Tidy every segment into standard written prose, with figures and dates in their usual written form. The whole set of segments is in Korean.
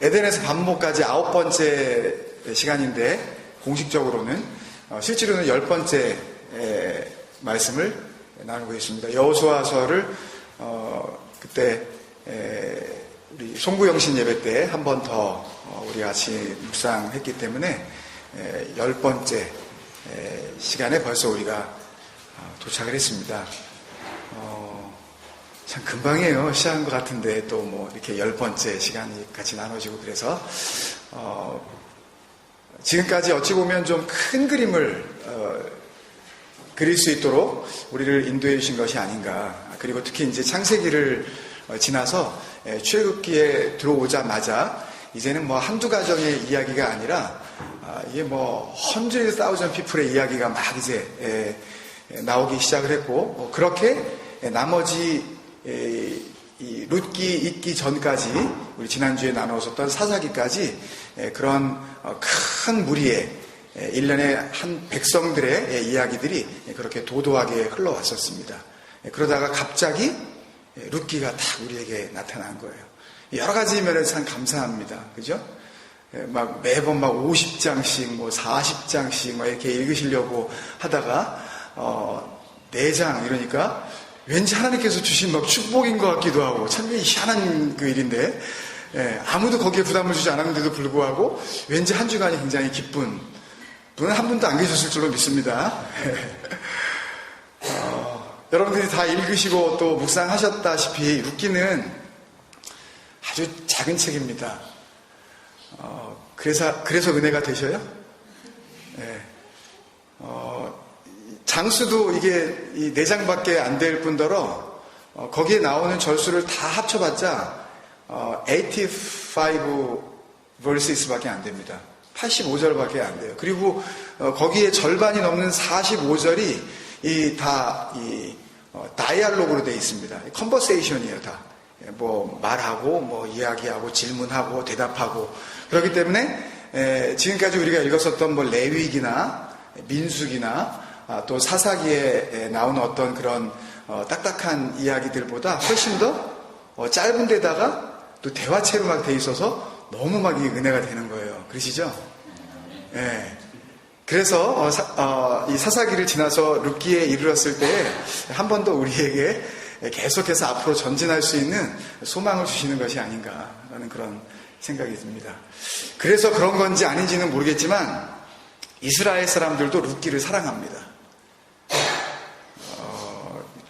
에덴에서 반모까지 9번째 시간인데 공식적으로는 실제로는 10번째 말씀을 나누고 있습니다. 여호수아서를 그때 우리 송구영신 예배 때 한 번 더 우리 같이 묵상했기 때문에 10번째 시간에 벌써 우리가 도착을 했습니다. 참 금방이에요. 시작한 것 같은데 또 뭐 이렇게 10번째 시간이 같이 나눠지고 그래서 지금까지 어찌 보면 좀 큰 그림을 그릴 수 있도록 우리를 인도해 주신 것이 아닌가. 그리고 특히 이제 창세기를 지나서 출애굽기에 들어오자마자 이제는 뭐 한두 가정의 이야기가 아니라 이게 뭐 100,000 people의 이야기가 막 이제 나오기 시작을 했고 그렇게 나머지 이 룻기 있기 전까지 우리 지난주에 나누었었던 사사기까지 그런 큰 무리의 일련의 한 백성들의 이야기들이 그렇게 도도하게 흘러왔었습니다. 그러다가 갑자기 룻기가 딱 우리에게 나타난 거예요. 여러 가지 면에서 참 감사합니다. 그죠? 막 매번 막 50장씩 뭐 40장씩 막 이렇게 읽으시려고 하다가 4장 이러니까 왠지 하나님께서 주신 막 축복인 것 같기도 하고 참 희한한 그 일인데 아무도 거기에 부담을 주지 않았는데도 불구하고 왠지 한 주간이 굉장히 기쁜 분은 한 분도 안 계셨을 줄로 믿습니다. 여러분들이 다 읽으시고 또 묵상하셨다시피 룻기는 아주 작은 책입니다. 그래서 은혜가 되셔요? 장수도 이게 이 4장밖에 안 될 뿐더러 거기에 나오는 절수를 다 합쳐봤자 85 verses밖에 안 됩니다. 85절밖에 안 돼요. 그리고 거기에 절반이 넘는 45절이 다 다이알로그로 되어 있습니다. 컨버세이션이에요, 다. 뭐 말하고 뭐 이야기하고 질문하고 대답하고 그렇기 때문에 지금까지 우리가 읽었었던 뭐 레위기나 민수기나 또 사사기에 나오는 어떤 그런 딱딱한 이야기들보다 훨씬 더 짧은 데다가 또 대화체로 막 돼 있어서 너무 막 은혜가 되는 거예요. 그러시죠? 예. 그래서 이 사사기를 지나서 룻기에 이르렀을 때 한 번 더 우리에게 계속해서 앞으로 전진할 수 있는 소망을 주시는 것이 아닌가라는 그런 생각이 듭니다. 그래서 그런 건지 아닌지는 모르겠지만 이스라엘 사람들도 룻기를 사랑합니다.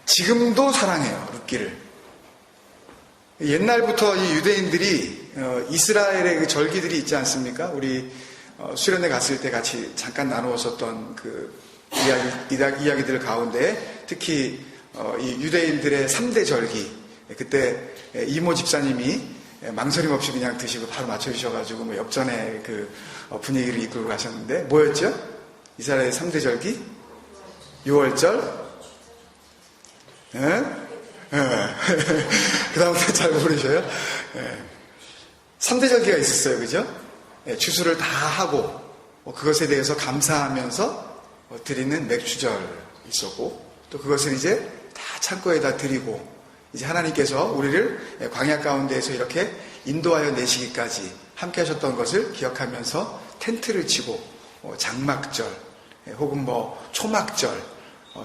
지금도 사랑해요, 룻기를. 옛날부터 이 유대인들이 이스라엘의 그 절기들이 있지 않습니까? 우리 수련회 갔을 때 같이 잠깐 나누었었던 그 이야기들 가운데 특히 이 유대인들의 3대 절기, 그때 이모 집사님이 망설임 없이 그냥 드시고 바로 맞춰주셔가지고 뭐 역전의 그 분위기를 이끌고 가셨는데 뭐였죠? 이스라엘의 3대 절기? 6월절? 그 다음부터 잘 모르셔요? 3대 절기가 있었어요, 그죠? 추수를 다 하고 그것에 대해서 감사하면서 드리는 맥주절 있었고 또 그것을 이제 다 창고에다 드리고 이제 하나님께서 우리를 광야 가운데에서 이렇게 인도하여 내시기까지 함께 하셨던 것을 기억하면서 텐트를 치고 장막절 혹은 뭐 초막절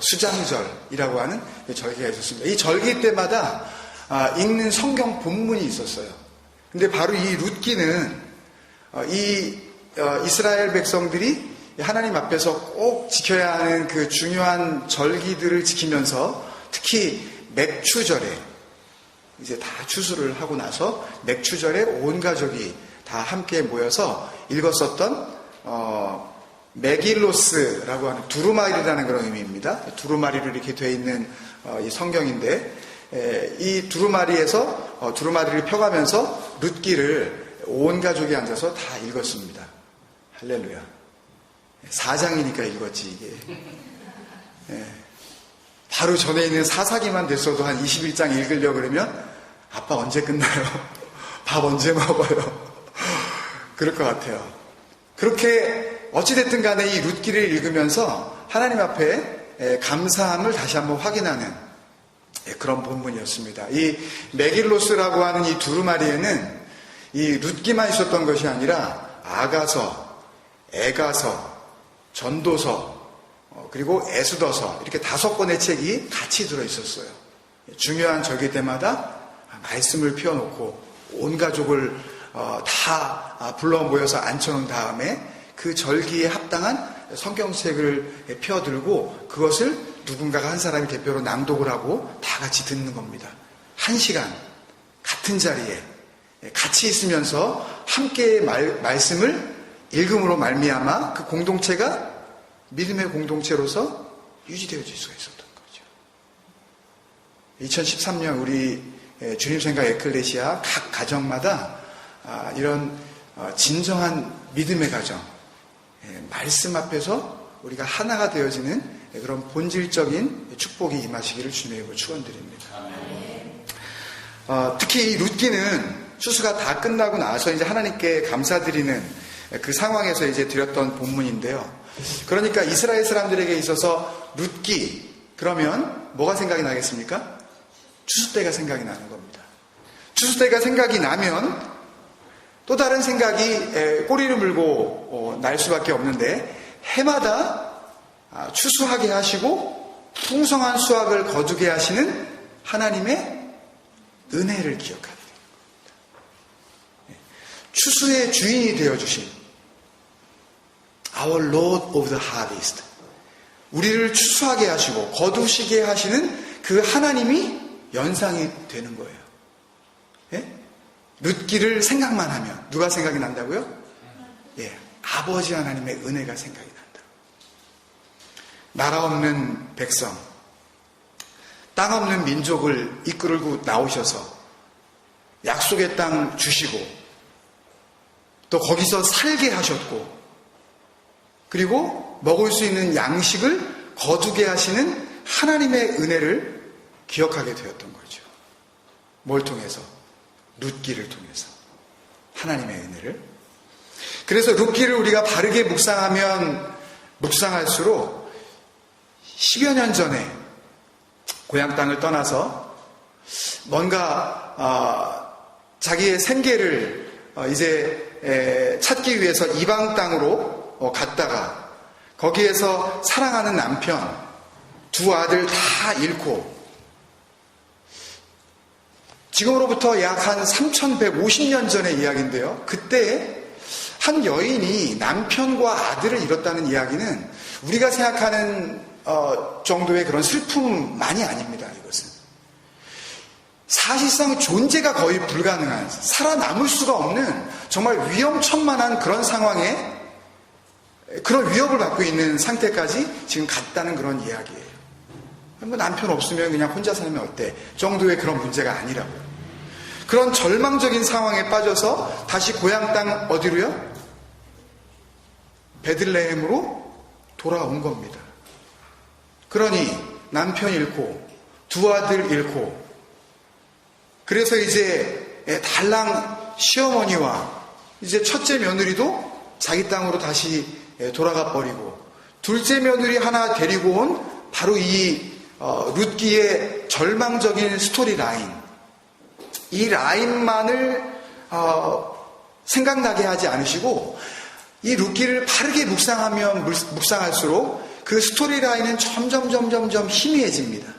수장절이라고 하는 절기가 있었습니다. 이 절기 때마다 읽는 성경 본문이 있었어요. 근데 바로 이 룻기는 이스라엘 백성들이 하나님 앞에서 꼭 지켜야 하는 그 중요한 절기들을 지키면서 특히 맥추절에 이제 다 추수를 하고 나서 맥추절에 온 가족이 다 함께 모여서 읽었었던 메길로스라고 하는 두루마리라는 그런 의미입니다. 두루마리로 이렇게 되어 있는 이 성경인데 이 두루마리에서 두루마리를 펴가면서 룻기를 온 가족이 앉아서 다 읽었습니다. 할렐루야. 4장이니까 읽었지 이게. 바로 전에 있는 사사기만 됐어도 한 21장 읽으려고 그러면 아빠 언제 끝나요? 밥 언제 먹어요? 그럴 것 같아요. 그렇게 어찌됐든 간에 이 룻기를 읽으면서 하나님 앞에 감사함을 다시 한번 확인하는 그런 본문이었습니다. 이 메길로스라고 하는 이 두루마리에는 이 룻기만 있었던 것이 아니라 아가서, 애가서, 전도서, 그리고 에스더서 이렇게 5권의 책이 같이 들어있었어요. 중요한 절기 때마다 말씀을 펴놓고 온 가족을 다 불러 모여서 앉혀놓은 다음에 그 절기에 합당한 성경책을 펴들고 그것을 누군가가 한 사람이 대표로 낭독을 하고 다 같이 듣는 겁니다. 1시간 같은 자리에 같이 있으면서 함께 말씀을 읽음으로 말미암아 그 공동체가 믿음의 공동체로서 유지되어질 수가 있었던 거죠. 2013년 우리 주님 생각 에클레시아 각 가정마다 이런 진정한 믿음의 가정, 말씀 앞에서 우리가 하나가 되어지는 그런 본질적인 축복이 임하시기를 주님의 이름으로 축원드립니다. 특히 이 룻기는 추수가 다 끝나고 나서 이제 하나님께 감사드리는 그 상황에서 이제 드렸던 본문인데요. 그러니까 이스라엘 사람들에게 있어서 룻기 그러면 뭐가 생각이 나겠습니까? 추수 때가 생각이 나는 겁니다. 추수 때가 생각이 나면 또 다른 생각이 꼬리를 물고 날 수밖에 없는데 해마다 추수하게 하시고 풍성한 수확을 거두게 하시는 하나님의 은혜를 기억하는 겁니다. 추수의 주인이 되어주신 Our Lord of the Harvest, 우리를 추수하게 하시고 거두시게 하시는 그 하나님이 연상이 되는 거예요. 예? 룻기를 생각만 하면 누가 생각이 난다고요? 예, 아버지 하나님의 은혜가 생각이 난다. 나라 없는 백성, 땅 없는 민족을 이끌고 나오셔서 약속의 땅 주시고 또 거기서 살게 하셨고 그리고 먹을 수 있는 양식을 거두게 하시는 하나님의 은혜를 기억하게 되었던 거죠. 뭘 통해서? 룻기를 통해서 하나님의 은혜를. 그래서 룻기를 우리가 바르게 묵상하면 묵상할수록 10여 년 전에 고향 땅을 떠나서 뭔가 자기의 생계를 이제 찾기 위해서 이방 땅으로 갔다가 거기에서 사랑하는 남편, 2 아들 다 잃고 지금으로부터 약 한 3150년 전의 이야기인데요. 그때 한 여인이 남편과 아들을 잃었다는 이야기는 우리가 생각하는 정도의 그런 슬픔만이 아닙니다. 이것은 사실상 존재가 거의 불가능한, 살아남을 수가 없는 정말 위험천만한 그런 상황에 그런 위협을 받고 있는 상태까지 지금 갔다는 그런 이야기예요. 뭐 남편 없으면 그냥 혼자 살면 어때? 정도의 그런 문제가 아니라고요. 그런 절망적인 상황에 빠져서 다시 고향 땅 어디로요? 베들레헴으로 돌아온 겁니다. 그러니 남편 잃고 2 아들 잃고 그래서 이제 달랑 시어머니와 이제 첫째 며느리도 자기 땅으로 다시 돌아가 버리고 둘째 며느리 하나 데리고 온 바로 이 룻기의 절망적인 스토리 라인, 이 라인만을 생각나게 하지 않으시고 이 룻기를 바르게 묵상하면 묵상할수록 그 스토리 라인은 점점 희미해집니다.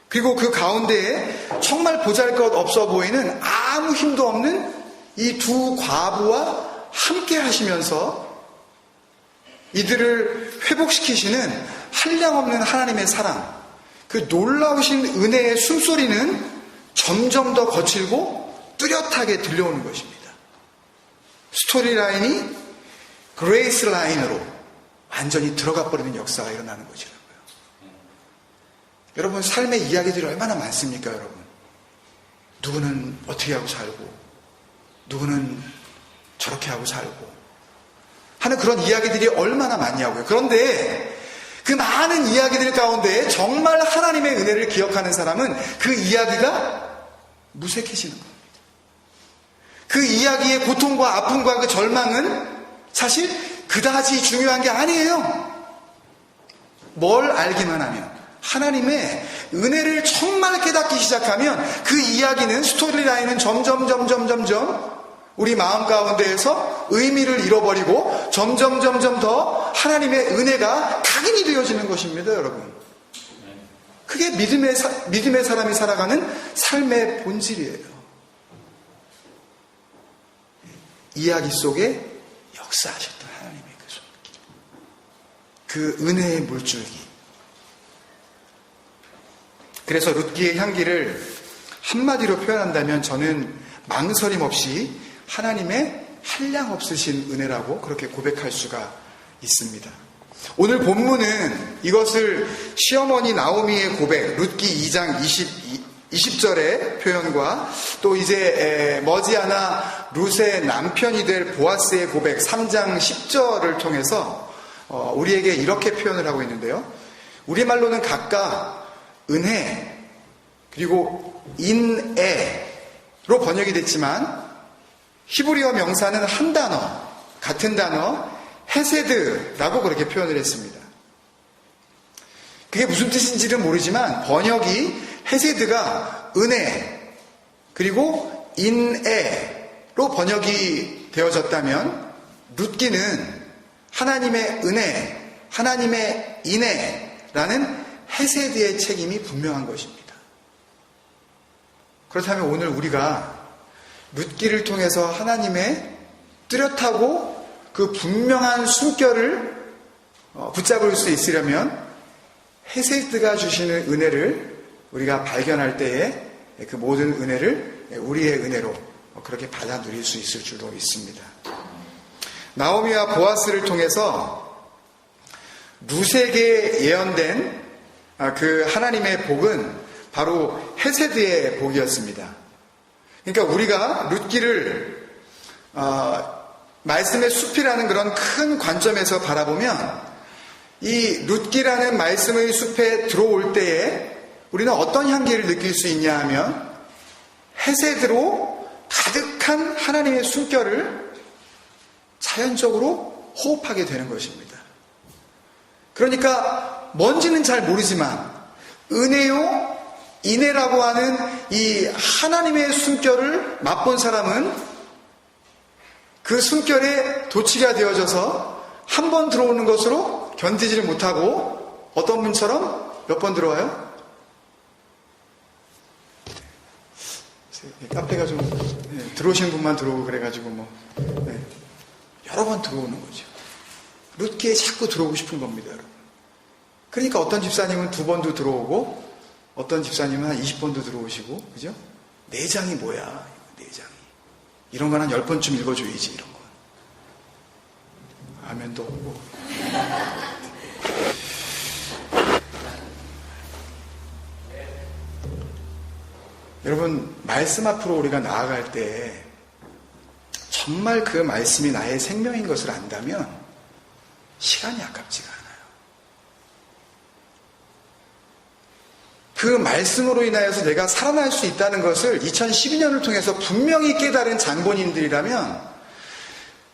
그리고 그 가운데에 정말 보잘것 없어 보이는 아무 힘도 없는 이 2 과부와 함께 하시면서 이들을 회복시키시는 한량없는 하나님의 사랑, 그 놀라우신 은혜의 숨소리는 점점 더 거칠고 뚜렷하게 들려오는 것입니다. 스토리 라인이 그레이스 라인으로 완전히 들어가 버리는 역사가 일어나는 것이라고요. 여러분, 삶의 이야기들이 얼마나 많습니까, 여러분? 누구는 어떻게 하고 살고, 누구는 저렇게 하고 살고 하는 그런 이야기들이 얼마나 많냐고요. 그런데 그 많은 이야기들 가운데 정말 하나님의 은혜를 기억하는 사람은 그 이야기가 무색해지는 겁니다. 그 이야기의 고통과 아픔과 그 절망은 사실 그다지 중요한 게 아니에요. 뭘 알기만 하면 하나님의 은혜를 정말 깨닫기 시작하면 그 이야기는 스토리라인은 점점 우리 마음 가운데에서 의미를 잃어버리고 점점 더 하나님의 은혜가 각인이 되어지는 것입니다, 여러분. 그게 믿음의 사람이 살아가는 삶의 본질이에요. 이야기 속에 역사하셨던 하나님의 그 손길, 그 은혜의 물줄기. 그래서 룻기의 향기를 한마디로 표현한다면 저는 망설임 없이 하나님의 한량 없으신 은혜라고 그렇게 고백할 수가 있습니다. 오늘 본문은 이것을 시어머니 나오미의 고백, 룻기 2장 20절의 표현과 또 이제 머지않아 룻의 남편이 될 보아스의 고백 3장 10절을 통해서 우리에게 이렇게 표현을 하고 있는데요. 우리말로는 각각 은혜 그리고 인애로 번역이 됐지만 히브리어 명사는 한 단어, 같은 단어 헤세드라고 그렇게 표현을 했습니다. 그게 무슨 뜻인지는 모르지만 번역이 헤세드가 은혜 그리고 인애로 번역이 되어졌다면 룻기는 하나님의 은혜, 하나님의 인애라는 헤세드의 책임이 분명한 것입니다. 그렇다면 오늘 우리가 룻기를 통해서 하나님의 뚜렷하고 그 분명한 숨결을 붙잡을 수 있으려면 헤세드가 주시는 은혜를 우리가 발견할 때에 그 모든 은혜를 우리의 은혜로 그렇게 받아 누릴 수 있을 줄도 믿습니다. 나오미와 보아스를 통해서 룻에게 예언된 그 하나님의 복은 바로 헤세드의 복이었습니다. 그러니까 우리가 룻기를 말씀의 숲이라는 그런 큰 관점에서 바라보면 이 룻기라는 말씀의 숲에 들어올 때에 우리는 어떤 향기를 느낄 수 있냐 하면 헤세드로 가득한 하나님의 숨결을 자연적으로 호흡하게 되는 것입니다. 그러니까 뭔지는 잘 모르지만 은혜요 인애라고 하는 이 하나님의 숨결을 맛본 사람은 그 숨결에 도취가 되어져서 한 번 들어오는 것으로 견디지를 못하고 어떤 분처럼 몇 번 들어와요? 카페가 좀 들어오시는 분만 들어오고 그래가지고 여러 번 들어오는 거죠. 룻기에 자꾸 들어오고 싶은 겁니다, 여러분. 그러니까 어떤 집사님은 2번도 들어오고 어떤 집사님은 한 20번도 들어오시고, 그죠? 내장이 뭐야, 내장이. 이런 건 한 10번쯤 읽어줘야지, 이런 거. 아멘도 없고. 여러분, 말씀 앞으로 우리가 나아갈 때 정말 그 말씀이 나의 생명인 것을 안다면 시간이 아깝지가 않아요. 그 말씀으로 인하여서 내가 살아날 수 있다는 것을 2012년을 통해서 분명히 깨달은 장본인들이라면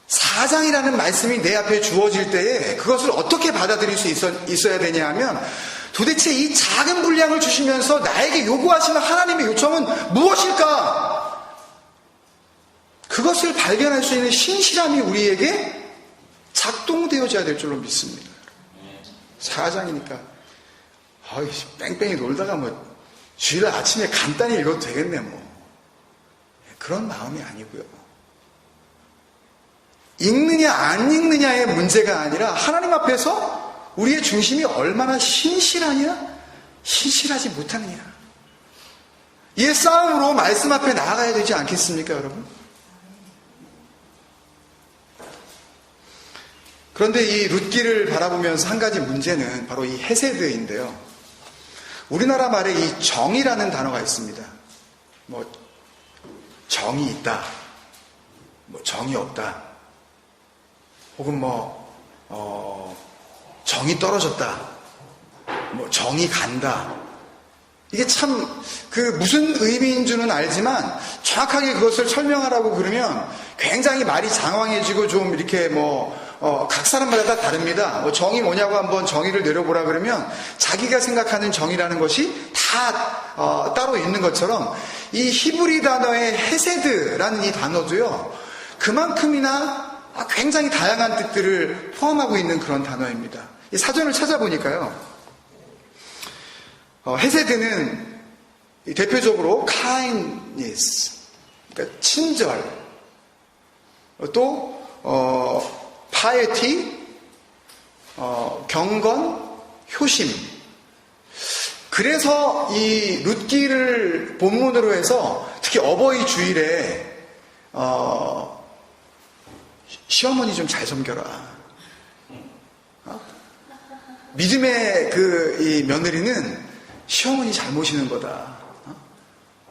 4장이라는 말씀이 내 앞에 주어질 때에 그것을 어떻게 받아들일 수 있어야 되냐 하면 도대체 이 작은 분량을 주시면서 나에게 요구하시는 하나님의 요청은 무엇일까? 그것을 발견할 수 있는 신실함이 우리에게 작동되어져야 될 줄로 믿습니다. 4장이니까 뺑뺑이 놀다가 주일 아침에 간단히 읽어도 되겠네 그런 마음이 아니고요. 읽느냐 안 읽느냐의 문제가 아니라 하나님 앞에서 우리의 중심이 얼마나 신실하냐 신실하지 못하느냐 이의 싸움으로 말씀 앞에 나아가야 되지 않겠습니까, 여러분? 그런데 이 룻기를 바라보면서 한 가지 문제는 바로 이 헤세드인데요. 우리나라 말에 이 정이라는 단어가 있습니다. 정이 있다, 정이 없다, 혹은 정이 떨어졌다, 정이 간다. 이게 참 무슨 의미인 줄은 알지만 정확하게 그것을 설명하라고 그러면 굉장히 말이 장황해지고 좀 이렇게 각 사람마다 다 다릅니다. 정의 뭐냐고 한번 정의를 내려보라 그러면 자기가 생각하는 정의라는 것이 다 따로 있는 것처럼 이 히브리 단어의 헤세드라는 이 단어도요, 그만큼이나 굉장히 다양한 뜻들을 포함하고 있는 그런 단어입니다. 이 사전을 찾아보니까요, 헤세드는 대표적으로 kindness, 그러니까 친절, 또 piety, 경건, 효심. 그래서 이 룻기를 본문으로 해서 특히 어버이 주일에 시어머니 좀 잘 섬겨라. 믿음의 이 며느리는 시어머니 잘 모시는 거다.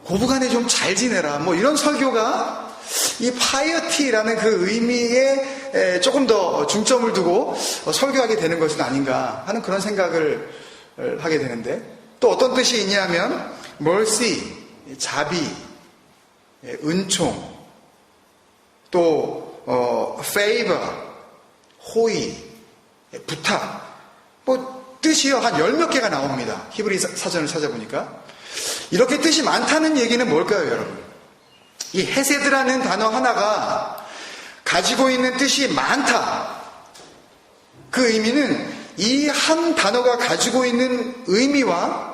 고부간에 좀 잘 지내라. 뭐 이런 설교가 이 파이어티라는 그 의미에 조금 더 중점을 두고 설교하게 되는 것은 아닌가 하는 그런 생각을 하게 되는데, 또 어떤 뜻이 있냐면 mercy, 자비, 은총, 또 favor, 호의, 부탁, 뭐 뜻이요 한 10몇 개가 나옵니다. 히브리 사전을 찾아보니까. 이렇게 뜻이 많다는 얘기는 뭘까요, 여러분? 이 헤세드라는 단어 하나가 가지고 있는 뜻이 많다. 그 의미는 이 한 단어가 가지고 있는 의미와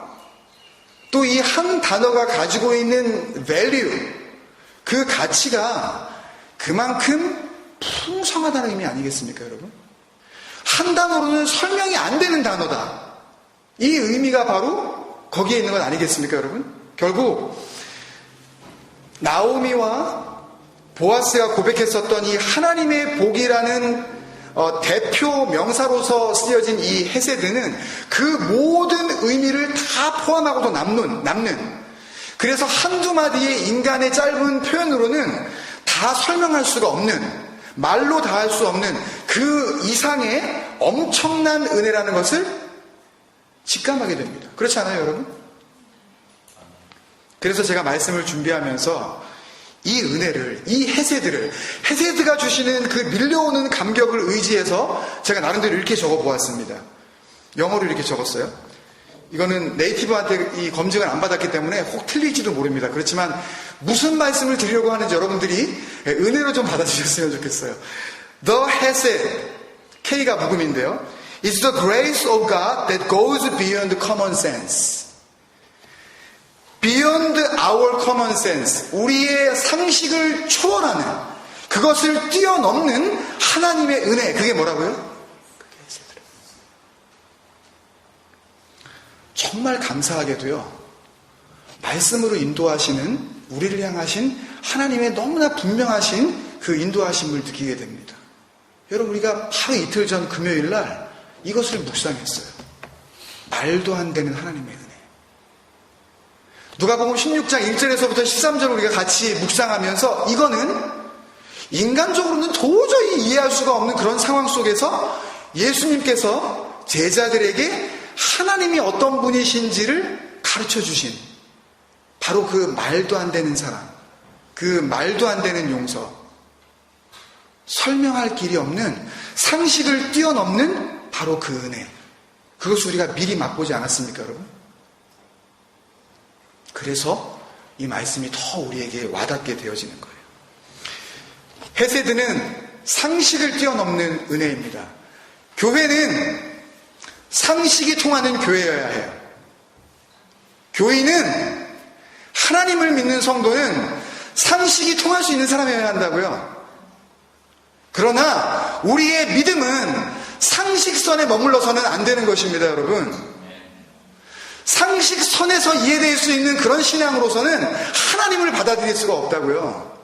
또 이 한 단어가 가지고 있는 value, 그 가치가 그만큼 풍성하다는 의미 아니겠습니까, 여러분? 한 단어로는 설명이 안 되는 단어다. 이 의미가 바로 거기에 있는 건 아니겠습니까, 여러분? 결국 나오미와 보아스가 고백했었던 이 하나님의 복이라는 대표 명사로서 쓰여진 이 헤세드는 그 모든 의미를 다 포함하고도 남는, 그래서 한두 마디의 인간의 짧은 표현으로는 다 설명할 수가 없는, 말로 다 할 수 없는 그 이상의 엄청난 은혜라는 것을 직감하게 됩니다. 그렇지 않아요, 여러분? 그래서 제가 말씀을 준비하면서 이 은혜를, 이 헤세드가 주시는 그 밀려오는 감격을 의지해서 제가 나름대로 이렇게 적어보았습니다. 영어로 이렇게 적었어요. 이거는 네이티브한테 이 검증을 안 받았기 때문에 혹 틀릴지도 모릅니다. 그렇지만 무슨 말씀을 드리려고 하는지 여러분들이 은혜로 좀 받아주셨으면 좋겠어요. The Hesed, K가 묵음인데요, is the grace of God that goes beyond common sense. Beyond our common sense, 우리의 상식을 초월하는, 그것을 뛰어넘는 하나님의 은혜. 그게 뭐라고요? 정말 감사하게도요, 말씀으로 인도하시는, 우리를 향하신 하나님의 너무나 분명하신 그 인도하심을 느끼게 됩니다. 여러분, 우리가 바로 이틀 전 금요일 날 이것을 묵상했어요. 말도 안 되는 하나님의 은혜. 누가복음 16장 1절에서부터 13절 우리가 같이 묵상하면서 이거는 인간적으로는 도저히 이해할 수가 없는 그런 상황 속에서 예수님께서 제자들에게 하나님이 어떤 분이신지를 가르쳐 주신 바로 그 말도 안 되는 사랑, 그 말도 안 되는 용서, 설명할 길이 없는, 상식을 뛰어넘는 바로 그 은혜, 그것을 우리가 미리 맛보지 않았습니까, 여러분? 그래서 이 말씀이 더 우리에게 와닿게 되어지는 거예요. 헤세드는 상식을 뛰어넘는 은혜입니다. 교회는 상식이 통하는 교회여야 해요. 교인은, 하나님을 믿는 성도는 상식이 통할 수 있는 사람이어야 한다고요. 그러나 우리의 믿음은 상식선에 머물러서는 안 되는 것입니다, 여러분. 상식선에서 이해될 수 있는 그런 신앙으로서는 하나님을 받아들일 수가 없다고요.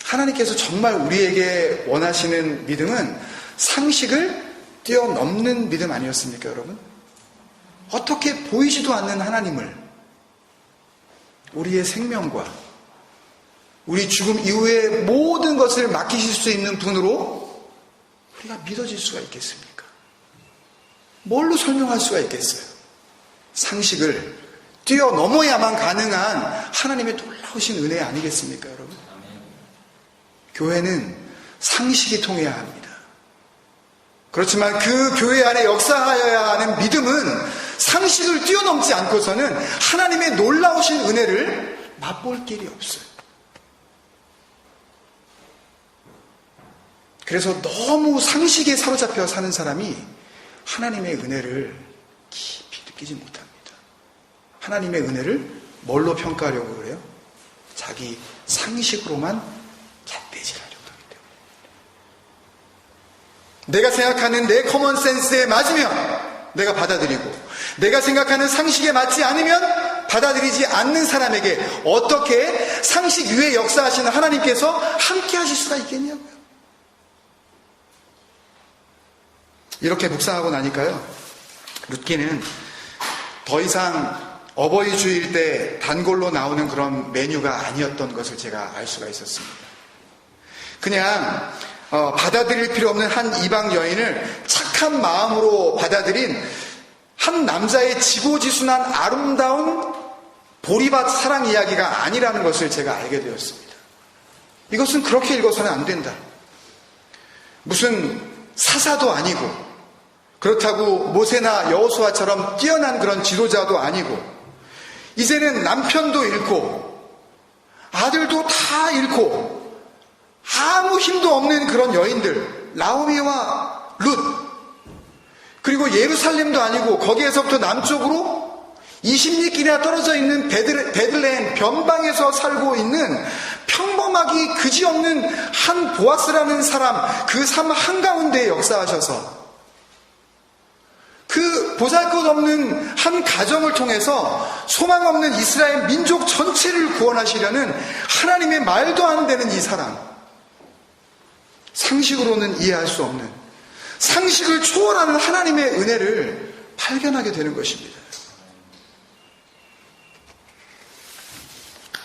하나님께서 정말 우리에게 원하시는 믿음은 상식을 뛰어넘는 믿음 아니었습니까, 여러분? 어떻게 보이지도 않는 하나님을 우리의 생명과 우리 죽음 이후의 모든 것을 맡기실 수 있는 분으로 우리가 믿어질 수가 있겠습니까? 뭘로 설명할 수가 있겠어요? 상식을 뛰어넘어야만 가능한 하나님의 놀라우신 은혜 아니겠습니까, 여러분? 교회는 상식이 통해야 합니다. 그렇지만 그 교회 안에 역사하여야 하는 믿음은 상식을 뛰어넘지 않고서는 하나님의 놀라우신 은혜를 맛볼 길이 없어요. 그래서 너무 상식에 사로잡혀 사는 사람이 하나님의 은혜를 깊이 느끼지 못합니다. 하나님의 은혜를 뭘로 평가하려고 그래요? 자기 상식으로만 잣대질하려고 하기 때문에. 내가 생각하는 내 커먼센스에 맞으면 내가 받아들이고, 내가 생각하는 상식에 맞지 않으면 받아들이지 않는 사람에게 어떻게 상식 위에 역사하시는 하나님께서 함께 하실 수가 있겠냐고요. 이렇게 묵상하고 나니까요, 룻기는 더 이상 어버이 주일 때 단골로 나오는 그런 메뉴가 아니었던 것을 제가 알 수가 있었습니다. 그냥 받아들일 필요 없는 한 이방 여인을 착한 마음으로 받아들인 한 남자의 지고지순한 아름다운 보리밭 사랑 이야기가 아니라는 것을 제가 알게 되었습니다. 이것은 그렇게 읽어서는 안 된다. 무슨 사사도 아니고, 그렇다고 모세나 여호수아처럼 뛰어난 그런 지도자도 아니고, 이제는 남편도 잃고 아들도 다 잃고 아무 힘도 없는 그런 여인들, 나오미와 룻, 그리고 예루살렘도 아니고 거기에서부터 남쪽으로 20리길이나 떨어져 있는 베들레헴 변방에서 살고 있는 평범하기 그지없는 한 보아스라는 사람, 그 삶 한가운데에 역사하셔서 그 보잘것없는 한 가정을 통해서 소망 없는 이스라엘 민족 전체를 구원하시려는 하나님의 말도 안 되는 이 사랑, 상식으로는 이해할 수 없는, 상식을 초월하는 하나님의 은혜를 발견하게 되는 것입니다.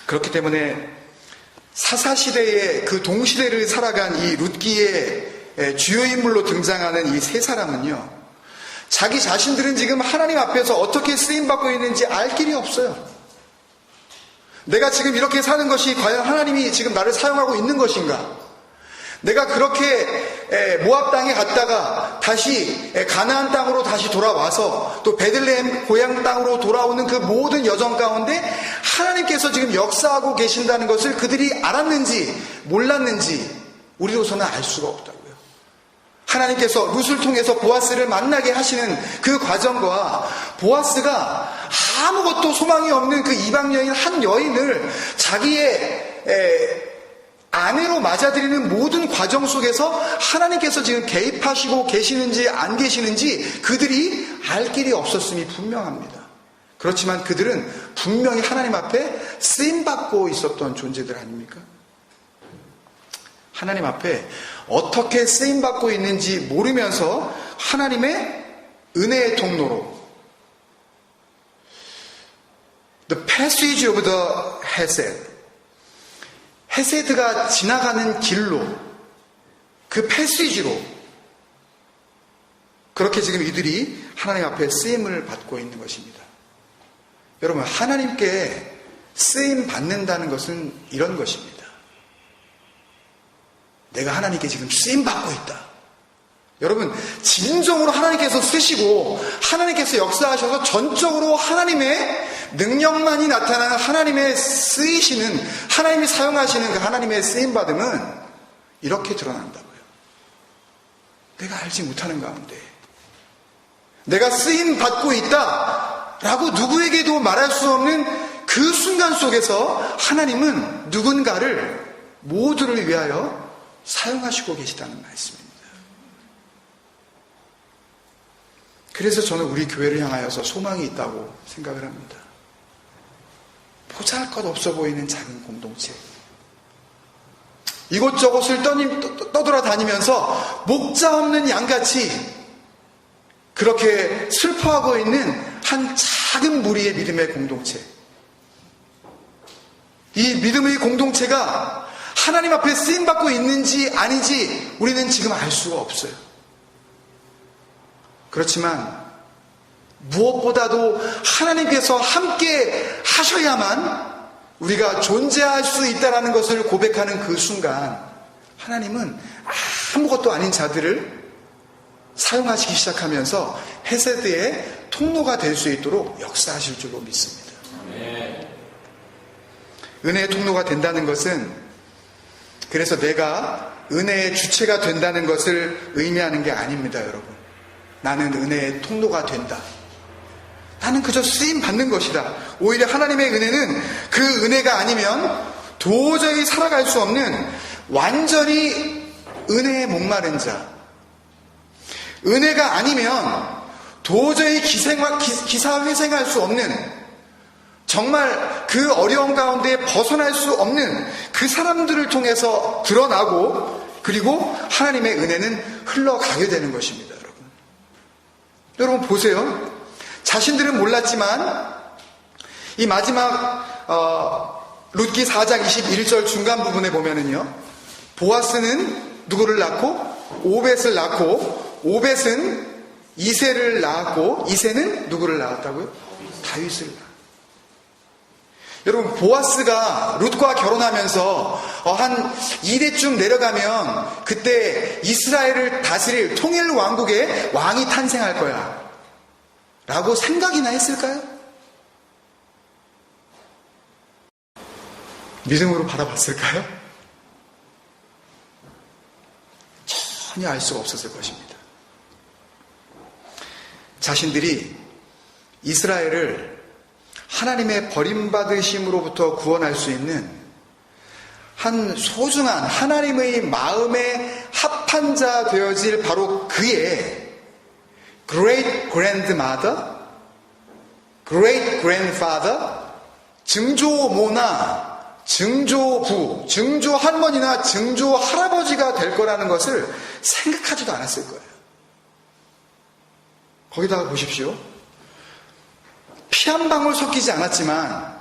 그렇기 때문에 사사시대의 그 동시대를 살아간 이 룻기의 주요 인물로 등장하는 이 세 사람은요, 자기 자신들은 지금 하나님 앞에서 어떻게 쓰임받고 있는지 알 길이 없어요. 내가 지금 이렇게 사는 것이 과연 하나님이 지금 나를 사용하고 있는 것인가? 내가 그렇게 모압 땅에 갔다가 다시 가나안 땅으로 다시 돌아와서 또 베들레헴 고향 땅으로 돌아오는 그 모든 여정 가운데 하나님께서 지금 역사하고 계신다는 것을 그들이 알았는지 몰랐는지 우리로서는 알 수가 없다고요. 하나님께서 룻을 통해서 보아스를 만나게 하시는 그 과정과 보아스가 아무것도 소망이 없는 그 이방 여인 한 여인을 자기의 아내로 맞아들이는 모든 과정 속에서 하나님께서 지금 개입하시고 계시는지 안 계시는지 그들이 알 길이 없었음이 분명합니다. 그렇지만 그들은 분명히 하나님 앞에 쓰임받고 있었던 존재들 아닙니까? 하나님 앞에 어떻게 쓰임받고 있는지 모르면서 하나님의 은혜의 통로로 The passage of the Hesed, 헤세드가 지나가는 길로, 그 패시지로 그렇게 지금 이들이 하나님 앞에 쓰임을 받고 있는 것입니다. 여러분, 하나님께 쓰임 받는다는 것은 이런 것입니다. 내가 하나님께 지금 쓰임 받고 있다. 여러분, 진정으로 하나님께서 쓰시고 하나님께서 역사하셔서 전적으로 하나님의 능력만이 나타나는 하나님의 쓰이시는, 하나님이 사용하시는 그 하나님의 쓰임받음은 이렇게 드러난다고요. 내가 알지 못하는 가운데 내가 쓰임받고 있다라고 누구에게도 말할 수 없는 그 순간 속에서 하나님은 누군가를 모두를 위하여 사용하시고 계시다는 말씀입니다. 그래서 저는 우리 교회를 향하여서 소망이 있다고 생각을 합니다. 보잘것없어 보이는 작은 공동체, 이곳저곳을 떠돌아다니면서 목자 없는 양같이 그렇게 슬퍼하고 있는 한 작은 무리의 믿음의 공동체, 이 믿음의 공동체가 하나님 앞에 쓰임받고 있는지 아닌지 우리는 지금 알 수가 없어요. 그렇지만 무엇보다도 하나님께서 함께 하셔야만 우리가 존재할 수 있다는 것을 고백하는 그 순간, 하나님은 아무것도 아닌 자들을 사용하시기 시작하면서 헤세드의 통로가 될 수 있도록 역사하실 줄로 믿습니다. 은혜의 통로가 된다는 것은 그래서 내가 은혜의 주체가 된다는 것을 의미하는 게 아닙니다, 여러분. 나는 은혜의 통로가 된다. 나는 그저 쓰임 받는 것이다. 오히려 하나님의 은혜는 그 은혜가 아니면 도저히 살아갈 수 없는 완전히 은혜에 목마른 자. 은혜가 아니면 도저히 기사회생할 수 없는, 정말 그 어려움 가운데 벗어날 수 없는 그 사람들을 통해서 드러나고, 그리고 하나님의 은혜는 흘러가게 되는 것입니다, 여러분. 여러분 보세요. 자신들은 몰랐지만 이 마지막 룻기 4장 21절 중간 부분에 보면은요, 보아스는 누구를 낳고 오벳을 낳고, 오벳은 이새를 낳았고, 이새는 누구를 낳았다고요? 다윗을 낳았어요. 여러분, 보아스가 룻과 결혼하면서 한 2대쯤 내려가면 그때 이스라엘을 다스릴 통일 왕국의 왕이 탄생할 거야 라고 생각이나 했을까요? 믿음으로 바라봤을까요? 전혀 알 수가 없었을 것입니다. 자신들이 이스라엘을 하나님의 버림받으심으로부터 구원할 수 있는 한 소중한 하나님의 마음에 합한 자 되어질 바로 그의 great grandmother, great grandfather, 증조모나 증조부, 증조할머니나 증조할아버지가 될 거라는 것을 생각하지도 않았을 거예요. 거기다가 보십시오. 피 한 방울 섞이지 않았지만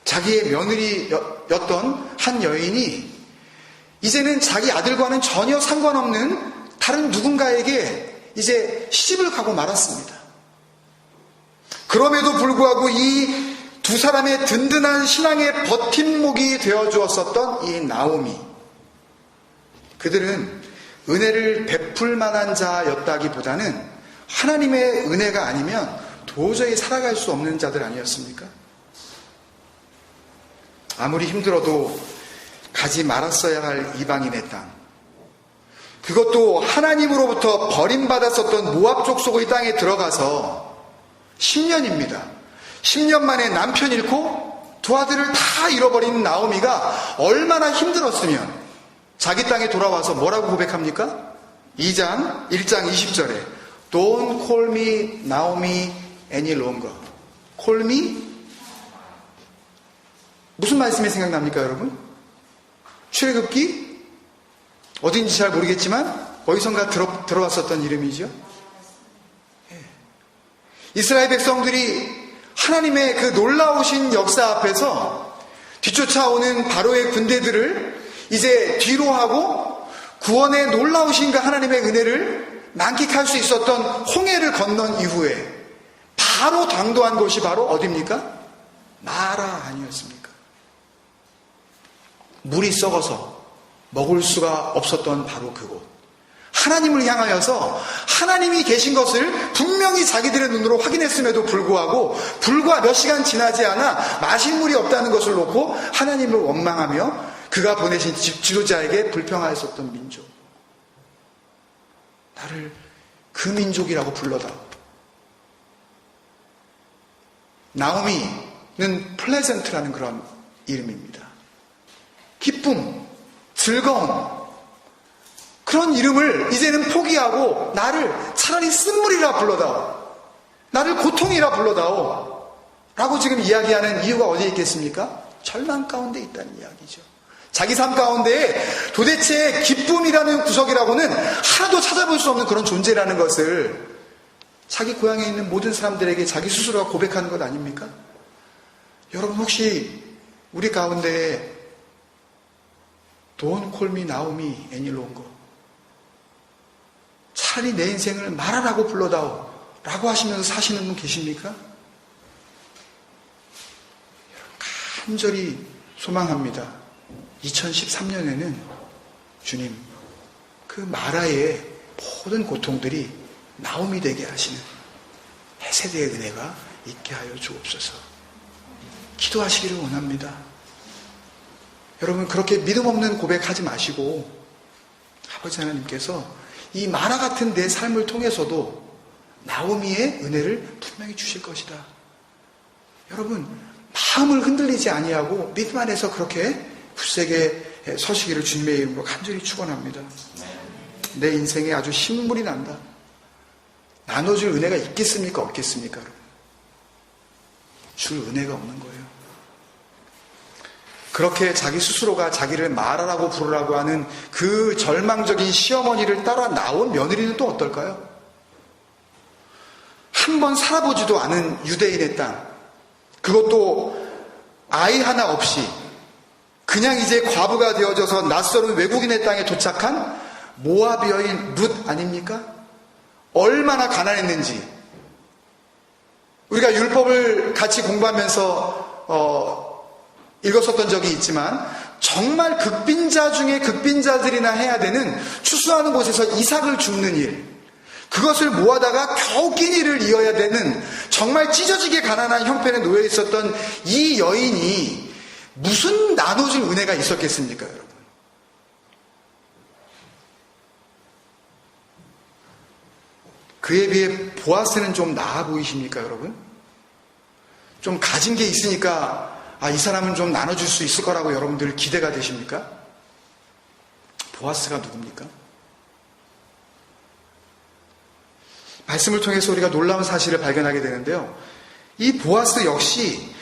자기의 며느리였던 한 여인이 이제는 자기 아들과는 전혀 상관없는 다른 누군가에게 이제 시집을 가고 말았습니다. 그럼에도 불구하고 이 두 사람의 든든한 신앙의 버팀목이 되어 주었었던 이 나오미, 그들은 은혜를 베풀 만한 자였다기보다는 하나님의 은혜가 아니면 도저히 살아갈 수 없는 자들 아니었습니까? 아무리 힘들어도 가지 말았어야 할 이방인의 땅, 그것도 하나님으로부터 버림받았었던 모압 족속의 땅에 들어가서 10년입니다. 10년 만에 남편 잃고 두 아들을 다 잃어버린 나오미가 얼마나 힘들었으면 자기 땅에 돌아와서 뭐라고 고백합니까? 1장 20절에 Don't call me Naomi any longer. Call me? 무슨 말씀이 생각납니까, 여러분? 출애굽기? 어딘지 잘 모르겠지만 어디선가 들어왔었던 이름이죠. 이스라엘 백성들이 하나님의 그 놀라우신 역사 앞에서 뒤쫓아오는 바로의 군대들을 이제 뒤로 하고 구원의 놀라우신 그 하나님의 은혜를 만끽할 수 있었던 홍해를 건넌 이후에 바로 당도한 곳이 바로 어디입니까? 마라 아니었습니까? 물이 썩어서 먹을 수가 없었던 바로 그곳. 하나님을 향하여서 하나님이 계신 것을 분명히 자기들의 눈으로 확인했음에도 불구하고 불과 몇 시간 지나지 않아 마실 물이 없다는 것을 놓고 하나님을 원망하며 그가 보내신 지도자에게 불평하였었던 민족. 나를 그 민족이라고 불러다. 나오미는 플레젠트라는 그런 이름입니다. 기쁨, 즐거움, 그런 이름을 이제는 포기하고 나를 차라리 쓴물이라 불러다오, 나를 고통이라 불러다오 라고 지금 이야기하는 이유가 어디에 있겠습니까? 절망 가운데 있다는 이야기죠. 자기 삶 가운데 도대체 기쁨이라는 구석이라고는 하나도 찾아볼 수 없는 그런 존재라는 것을 자기 고향에 있는 모든 사람들에게 자기 스스로가 고백하는 것 아닙니까? 여러분 혹시 우리 가운데 Don't call me Naomi any longer, 차라리 내 인생을 마라라고 불러다오 라고 하시면서 사시는 분 계십니까? 간절히 소망합니다. 2013년에는 주님, 그 마라의 모든 고통들이 나옴이 되게 하시는 헤세드의 은혜가 있게 하여 주옵소서. 기도하시기를 원합니다. 여러분, 그렇게 믿음 없는 고백하지 마시고 아버지 하나님께서 이 마라 같은 내 삶을 통해서도 나오미의 은혜를 분명히 주실 것이다. 여러분, 마음을 흔들리지 아니하고 믿음 안에서 그렇게 굳세게 서시기를 주님의 이름으로 간절히 축원합니다. 내 인생에 아주 신물이 난다. 나눠줄 은혜가 있겠습니까? 없겠습니까? 여러분? 줄 은혜가 없는 거예요. 그렇게 자기 스스로가 자기를 마라라고 부르라고 하는 그 절망적인 시어머니를 따라 나온 며느리는 또 어떨까요? 한 번 살아보지도 않은 유대인의 땅, 그것도 아이 하나 없이 그냥 이제 과부가 되어져서 낯설은 외국인의 땅에 도착한 모압 여인 룻 아닙니까? 얼마나 가난했는지 우리가 율법을 같이 공부하면서 읽었었던 적이 있지만 정말 극빈자 중에 극빈자들이나 해야 되는 추수하는 곳에서 이삭을 줍는 일, 그것을 모아다가 겨우 끼니를 이어야 되는 정말 찢어지게 가난한 형편에 놓여 있었던 이 여인이 무슨 나눠줄 은혜가 있었겠습니까, 여러분? 그에 비해 보아스는 좀 나아 보이십니까, 여러분? 좀 가진 게 있으니까 이 사람은 좀 나눠줄 수 있을 거라고 여러분들 기대가 되십니까? 보아스가 누굽니까? 말씀을 통해서 우리가 놀라운 사실을 발견하게 되는데요. 이 보아스 역시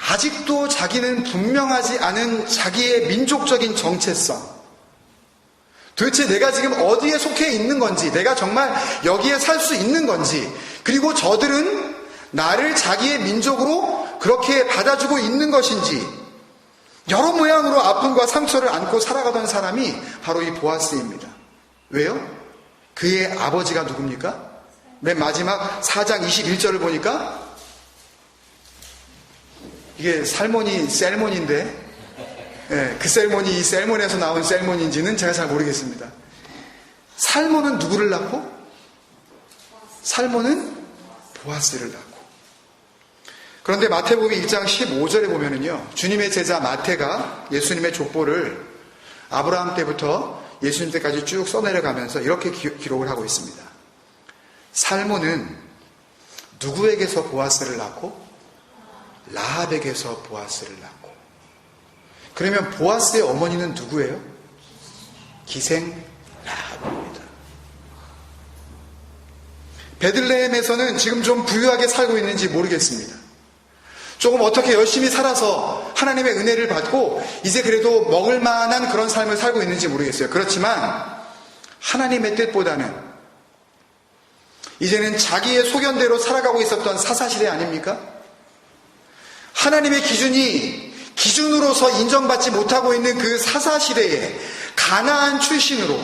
아직도 자기는 분명하지 않은 자기의 민족적인 정체성, 도대체 내가 지금 어디에 속해 있는 건지, 내가 정말 여기에 살 수 있는 건지, 그리고 저들은 나를 자기의 민족으로 그렇게 받아주고 있는 것인지, 여러 모양으로 아픔과 상처를 안고 살아가던 사람이 바로 이 보아스입니다. 왜요? 그의 아버지가 누굽니까? 맨 마지막 4장 21절을 보니까 이게 셀몬인데, 그 셀몬이 이 셀몬에서 나온 셀몬인지는 제가 잘 모르겠습니다. 살몬은 누구를 낳고? 살몬은 보아스를 낳고. 그런데 마태복음 1장 15절에 보면은요, 주님의 제자 마태가 예수님의 족보를 아브라함 때부터 예수님 때까지 쭉 써내려가면서 이렇게 기록을 하고 있습니다. 살몬은 누구에게서 보아스를 낳고? 라합에게서 보아스를 낳고. 그러면 보아스의 어머니는 누구예요? 기생 라합입니다. 베들레헴에서는 지금 좀 부유하게 살고 있는지 모르겠습니다. 조금 어떻게 열심히 살아서 하나님의 은혜를 받고 이제 그래도 먹을 만한 그런 삶을 살고 있는지 모르겠어요. 그렇지만 하나님의 뜻보다는 이제는 자기의 소견대로 살아가고 있었던 사사시대 아닙니까? 하나님의 기준으로서 인정받지 못하고 있는 그 사사시대에 가나안 출신으로,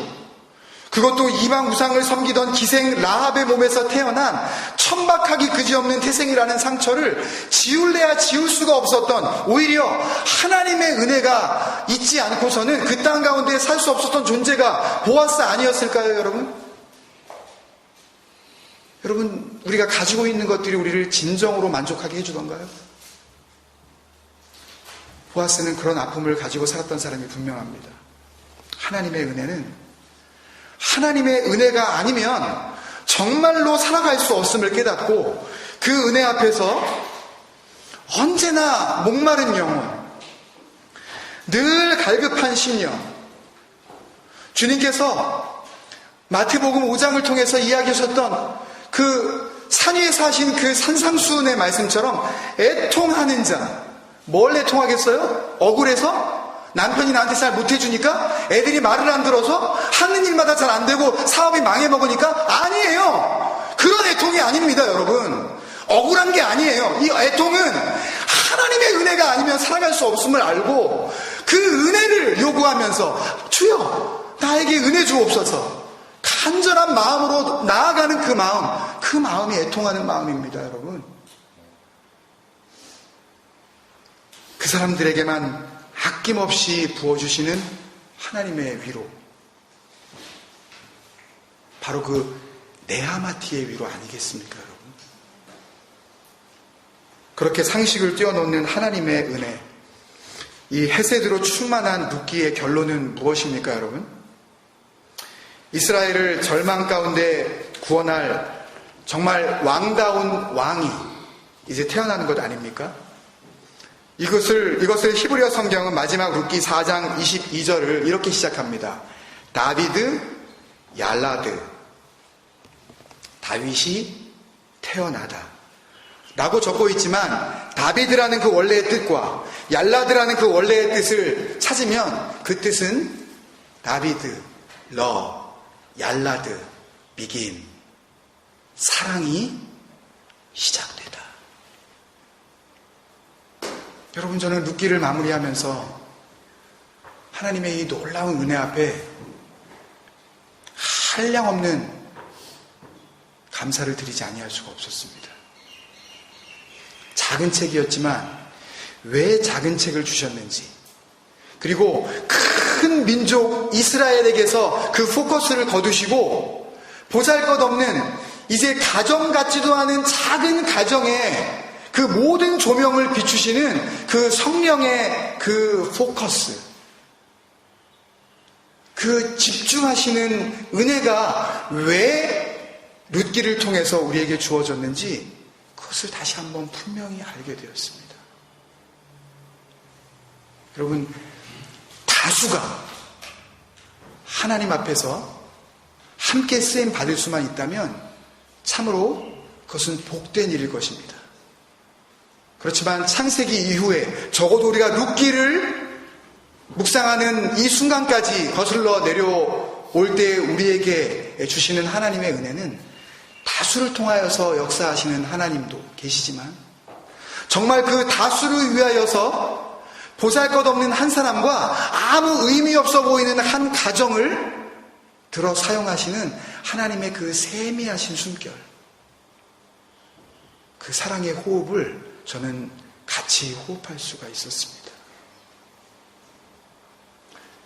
그것도 이방 우상을 섬기던 기생 라합의 몸에서 태어난 천박하기 그지없는 태생이라는 상처를 지울래야 지울 수가 없었던, 오히려 하나님의 은혜가 있지 않고서는 그 땅 가운데 살 수 없었던 존재가 보아스 아니었을까요, 여러분? 여러분, 우리가 가지고 있는 것들이 우리를 진정으로 만족하게 해주던가요? 보아스는 그런 아픔을 가지고 살았던 사람이 분명합니다. 하나님의 은혜는, 하나님의 은혜가 아니면 정말로 살아갈 수 없음을 깨닫고 그 은혜 앞에서 언제나 목마른 영혼, 늘 갈급한 심령, 주님께서 마태복음 5장을 통해서 이야기하셨던 그 산 위에 사신 그 산상수훈의 말씀처럼 애통하는 자, 뭘 애통하겠어요? 억울해서? 남편이 나한테 잘 못해주니까? 애들이 말을 안 들어서? 하는 일마다 잘 안 되고 사업이 망해먹으니까? 아니에요. 그런 애통이 아닙니다, 여러분. 억울한 게 아니에요. 이 애통은 하나님의 은혜가 아니면 살아갈 수 없음을 알고 그 은혜를 요구하면서 주여 나에게 은혜 주옵소서, 간절한 마음으로 나아가는 그 마음이 애통하는 마음입니다, 여러분. 그 사람들에게만 아낌없이 부어주시는 하나님의 위로, 바로 그 네하마티의 위로 아니겠습니까, 여러분? 그렇게 상식을 뛰어넘는 하나님의 은혜, 이 헤세드로 충만한 룻기의 결론은 무엇입니까, 여러분? 이스라엘을 절망 가운데 구원할 정말 왕다운 왕이 이제 태어나는 것 아닙니까? 이것을 히브리어 성경은 마지막 룻기 4장 22절을 이렇게 시작합니다. 다비드 얄라드, 다윗이 태어나다 라고 적고 있지만, 다비드라는 그 원래의 뜻과 얄라드라는 그 원래의 뜻을 찾으면 그 뜻은 다비드, 얄라드, 비긴, 사랑이 시작되다. 여러분, 저는 룻기를 마무리하면서 하나님의 이 놀라운 은혜 앞에 한량없는 감사를 드리지 아니할 수가 없었습니다. 작은 책이었지만 왜 작은 책을 주셨는지, 그리고 큰 민족 이스라엘에게서 그 포커스를 거두시고 보잘것없는 이제 가정 같지도 않은 작은 가정에 그 모든 조명을 비추시는 그 성령의 그 포커스, 그 집중하시는 은혜가 왜 룻기를 통해서 우리에게 주어졌는지 그것을 다시 한번 분명히 알게 되었습니다. 여러분, 다수가 하나님 앞에서 함께 쓰임 받을 수만 있다면 참으로 그것은 복된 일일 것입니다. 그렇지만 창세기 이후에 적어도 우리가 룻기를 묵상하는 이 순간까지 거슬러 내려올 때 우리에게 주시는 하나님의 은혜는 다수를 통하여서 역사하시는 하나님도 계시지만, 정말 그 다수를 위하여서 보잘것없는 한 사람과 아무 의미 없어 보이는 한 가정을 들어 사용하시는 하나님의 그 세미하신 숨결, 그 사랑의 호흡을 저는 같이 호흡할 수가 있었습니다.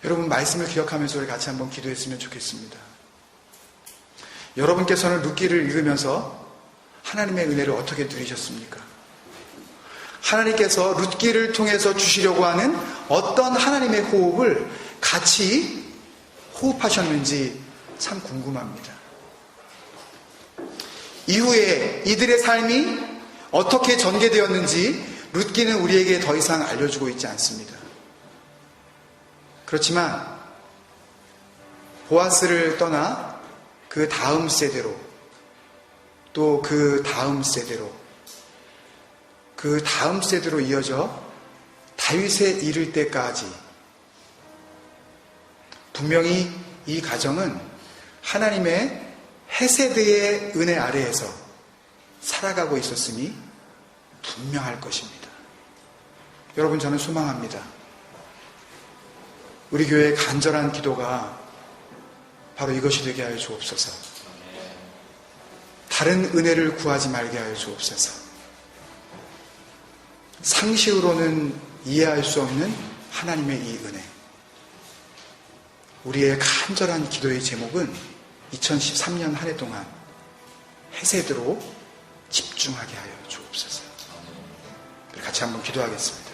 여러분, 말씀을 기억하면서 우리 같이 한번 기도했으면 좋겠습니다. 여러분께서는 룻기를 읽으면서 하나님의 은혜를 어떻게 누리셨습니까? 하나님께서 룻기를 통해서 주시려고 하는 어떤 하나님의 호흡을 같이 호흡하셨는지 참 궁금합니다. 이후에 이들의 삶이 어떻게 전개되었는지 룻기는 우리에게 더 이상 알려주고 있지 않습니다. 그렇지만 보아스를 떠나 그 다음 세대로, 또 그 다음 세대로, 그 다음 세대로 이어져 다윗에 이를 때까지 분명히 이 가정은 하나님의 헤세드의 은혜 아래에서 살아가고 있었음이 분명할 것입니다. 여러분, 저는 소망합니다. 우리 교회의 간절한 기도가 바로 이것이 되게 하여 주옵소서. 다른 은혜를 구하지 말게 하여 주옵소서. 상식으로는 이해할 수 없는 하나님의 이 은혜. 우리의 간절한 기도의 제목은 2013년 한 해 동안 헤세드로 집중하게 하여 주옵소서. 같이 한번 기도하겠습니다.